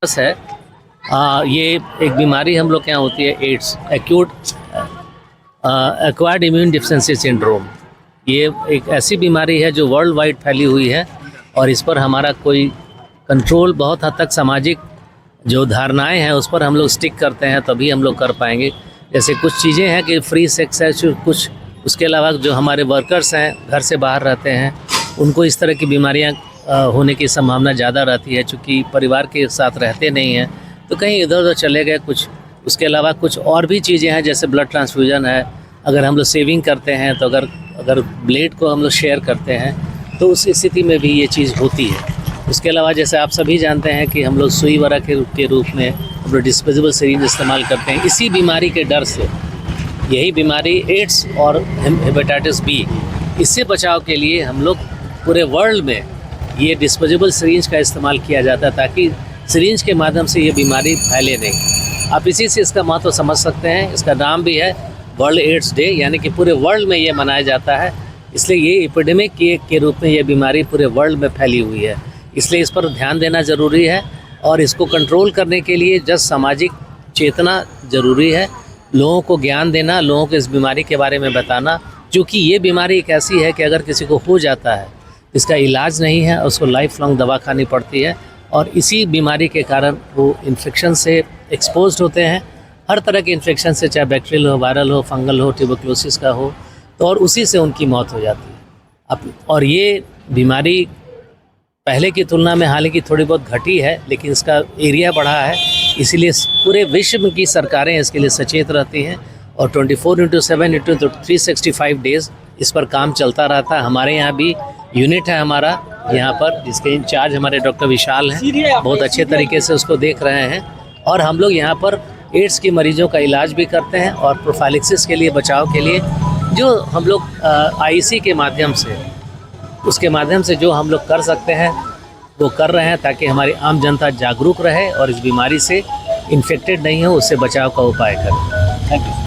है। ये एक बीमारी हम लोग के यहाँ होती है, AIDS, acute acquired immune deficiency syndrome. ये एक ऐसी बीमारी है जो वर्ल्ड वाइड फैली हुई है और इस पर हमारा कोई कंट्रोल बहुत हद तक सामाजिक जो धारणाएं हैं उस पर हम लोग स्टिक करते हैं, तभी हम लोग कर पाएंगे। जैसे कुछ चीज़ें हैं कि फ्री सेक्स है कुछ, उसके अलावा जो हमारे वर्कर्स हैं घर से बाहर रहते हैं उनको इस तरह की बीमारियां होने की संभावना ज़्यादा रहती है, चूँकि परिवार के साथ रहते नहीं हैं तो कहीं इधर उधर चले गए कुछ। उसके अलावा कुछ और भी चीज़ें हैं जैसे ब्लड ट्रांसफ्यूजन है, अगर हम लोग सेविंग करते हैं तो अगर ब्लेड को हम लोग शेयर करते हैं तो उस स्थिति में भी ये चीज़ होती है। उसके अलावा जैसे आप सभी जानते हैं कि हम लोग सुई वगैरह के रूप में हम लोग डिस्पोजेबल सिरिंज इस्तेमाल करते हैं। इसी बीमारी के डर से, यही बीमारी एड्स और हेपेटाइटिस बी, इससे बचाव के लिए हम लोग पूरे वर्ल्ड में ये डिस्पोजेबल सिरिंज का इस्तेमाल किया जाता है ताकि सिरिंज के माध्यम से ये बीमारी फैले नहीं। आप इसी से इसका महत्व समझ सकते हैं। इसका नाम भी है वर्ल्ड एड्स डे, यानी कि पूरे वर्ल्ड में ये मनाया जाता है। इसलिए ये एपिडेमिक के रूप में ये बीमारी पूरे वर्ल्ड में फैली हुई है, इसलिए इस पर ध्यान देना ज़रूरी है और इसको कंट्रोल करने के लिए जस्ट सामाजिक चेतना ज़रूरी है। लोगों को ज्ञान देना, लोगों को इस बीमारी के बारे में बताना, क्योंकि ये बीमारी एक ऐसी है कि अगर किसी को हो जाता है इसका इलाज नहीं है, उसको लाइफ लॉन्ग दवा खानी पड़ती है और इसी बीमारी के कारण वो इन्फेक्शन से एक्सपोज्ड होते हैं, हर तरह के इन्फेक्शन से, चाहे बैक्टीरियल हो, वायरल हो, फंगल हो, ट्यूबरक्लोसिस का हो, तो और उसी से उनकी मौत हो जाती है। और ये बीमारी पहले की तुलना में हालांकि थोड़ी बहुत घटी है, लेकिन इसका एरिया बढ़ा है, इसीलिए पूरे विश्व की सरकारें इसके लिए सचेत रहती हैं और 24/7/365 डेज़ इस पर काम चलता रहता है। हमारे यहाँ भी यूनिट है हमारा यहाँ पर, जिसके इंचार्ज हमारे डॉक्टर विशाल हैं, बहुत अच्छे तरीके से उसको देख रहे हैं। और हम लोग यहाँ पर एड्स के मरीजों का इलाज भी करते हैं और प्रोफाइलिक्सिस के लिए, बचाव के लिए जो हम लोग आईसी के माध्यम से, उसके माध्यम से जो हम लोग कर सकते हैं वो कर रहे हैं, ताकि हमारी आम जनता जागरूक रहे और इस बीमारी से इन्फेक्टेड नहीं हो, उससे बचाव का उपाय करें। Thank you.